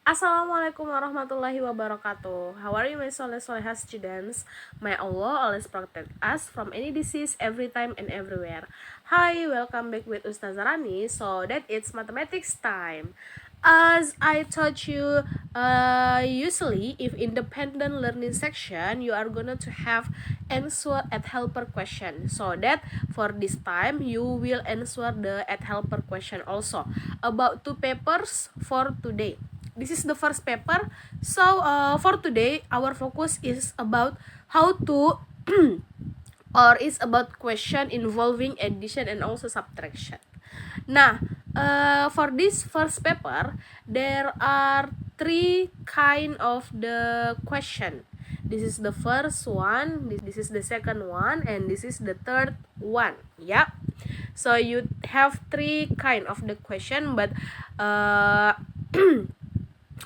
Assalamualaikum warahmatullahi wabarakatuh. How are you, my soleh-solehah students? May Allah always protect us from any disease every time and everywhere. Hi, welcome back with Ustazah Rani. So that it's mathematics time. As I taught you, usually if independent learning section, you are gonna to have answer at helper question. So that for this time, you will answer the at helper question also about two papers for today. This is the first paper. So for today, our focus is about how to or is about question involving addition and also subtraction. Nah, for this first paper, there are three kind of the question. This is the first one, this is the second one, and this is the third one. Yeah. So you have three kind of the question, but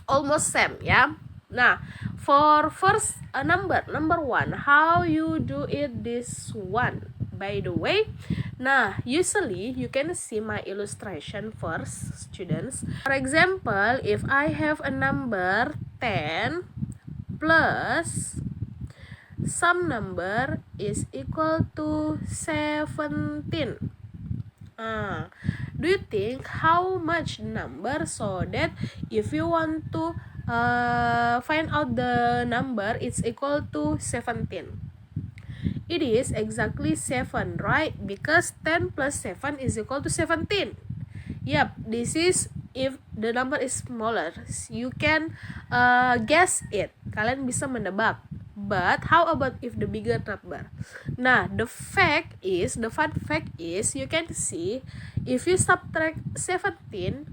almost same. Yeah. Nah, for first number one, how you do it this one? By the way, usually you can see my illustration first, students. For example, if I have a number 10 plus some number is equal to 17. Do you think how much number, so that if you want to find out the number, it's equal to 17? It is exactly 7, right? Because 10 plus 7 is equal to 17. Yep, this is if the number is smaller. You can guess it. Kalian bisa menebak. But how about if the bigger number? Nah, the fun fact is, you can see if you subtract 17,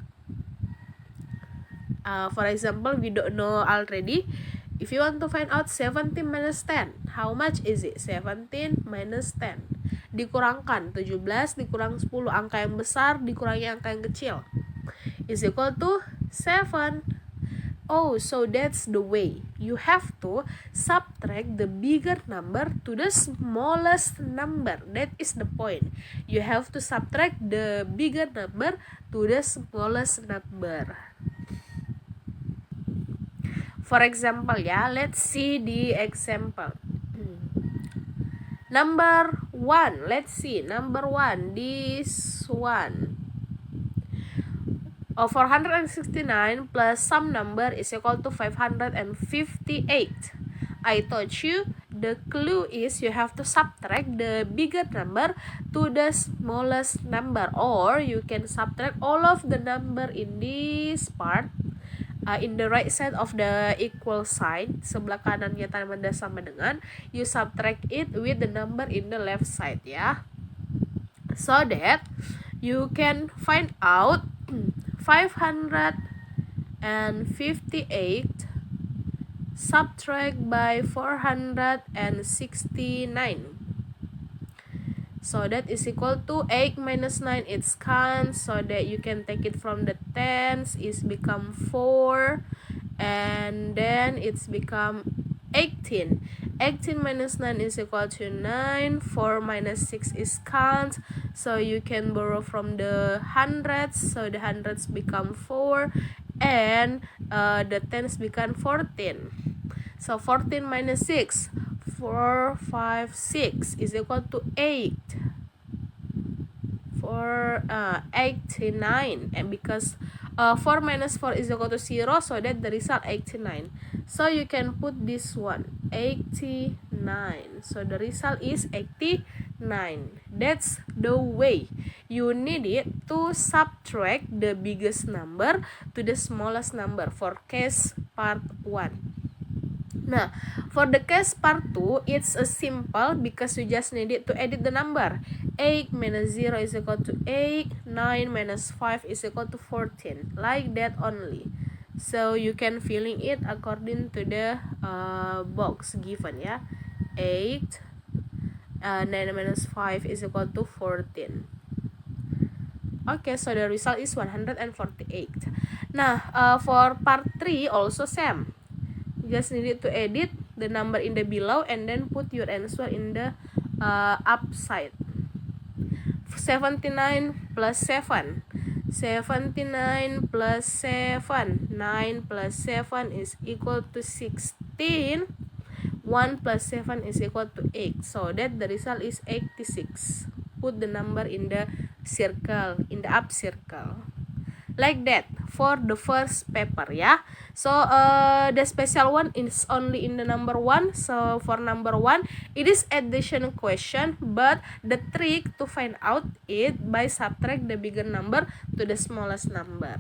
for example, we don't know already. If you want to find out 17 minus 10, how much is it? 17 minus 10. Dikurangkan 17, dikurang 10, angka yang besar dikurangi angka yang kecil, is equal to 7. Oh, so that's the way. You have to subtract the bigger number to the smallest number. That is the point. You have to subtract the bigger number to the smallest number. For example, let's see the example. Number 1, let's see. Number 1, this one. 469 plus some number is equal to 558. I told you the clue is you have to subtract the bigger number to the smallest number, or you can subtract all of the number in this part. In the right side of the equal sign, sebelah kanannya tanda sama dengan, you subtract it with the number in the left side, so that you can find out 558 subtract by 469. So that is equal to 8 minus 9, it's count, so that you can take it from the tens, is become 4, and then it's become 18. 18 minus 9 is equal to 9, 4 minus 6 is count, so you can borrow from the hundreds, so the hundreds become 4, and the tens become 14. So 14 minus 6, 4, 5, 6 is equal to 8. 89, and because 4 minus 4 is equal to 0, so that the result 89. So you can put this one 89, so the result is 89. That's the way you need it to subtract the biggest number to the smallest number for case part 1. Nah, for the case part 2, it's a simple because you just need it to edit the number. 8 minus 0 is equal to 8, 9 minus 5 is equal to 14, like that only. So you can filling it according to the box given, 8, 9 minus 5 is equal to 14. Okay, so the result is 148. Nah, for part 3 also same. You just need to edit the number in the below and then put your answer in the upside. 79 plus 7. 79 plus 7. 9 plus 7 is equal to 16. 1 plus 7 is equal to 8. So that the result is 86. Put the number in the circle, in the up circle. Like that for the first paper, yeah. So the special one is only in the number 1. So for number 1 it is addition question, but the trick to find out it by subtract the bigger number to the smallest number.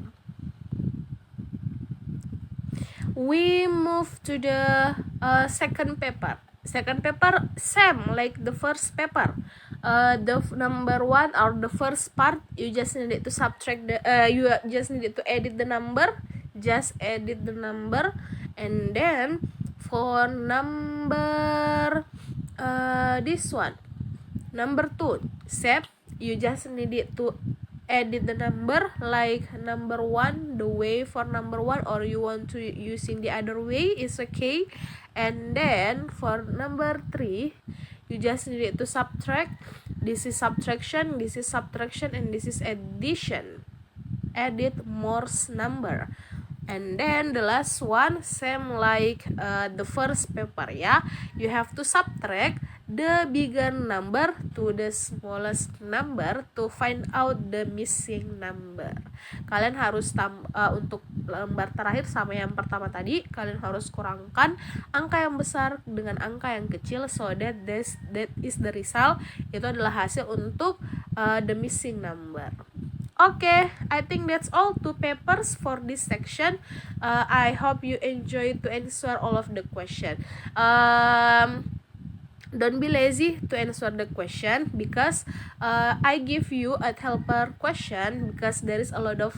We move to the second paper. Second paper same like the first paper. The number 1 or the first part, you just needed to subtract the you just needed to edit the number, and then for number this one, number 2, same, you just needed to edit the number like number 1, the way for number 1, or you want to using the other way is okay. And then for number 3, you just need to subtract. This is subtraction, this is subtraction, and this is addition. Edit Morse number. And then the last one same like the first paper, ya. You have to subtract the bigger number to the smallest number to find out the missing number. Kalian harus untuk lembar terakhir sama yang pertama tadi, kalian harus kurangkan angka yang besar dengan angka yang kecil, so that is the result. Itu adalah hasil untuk the missing number. Okay, I think that's all 2 papers for this section. I hope you enjoy to answer all of the question. Don't be lazy to answer the question, because I give you a helper question, because there is a lot of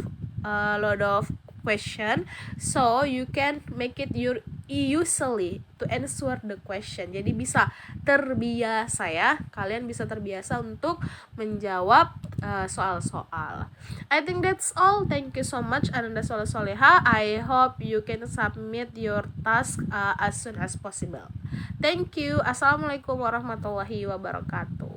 question, so you can make it your easily to answer the question. Jadi bisa terbiasa, ya, kalian bisa terbiasa untuk menjawab soal-soal. I think that's all. Thank you so much, Ananda Soleh Soleha. I hope you can submit your task as soon as possible. Thank you. Assalamualaikum warahmatullahi wabarakatuh.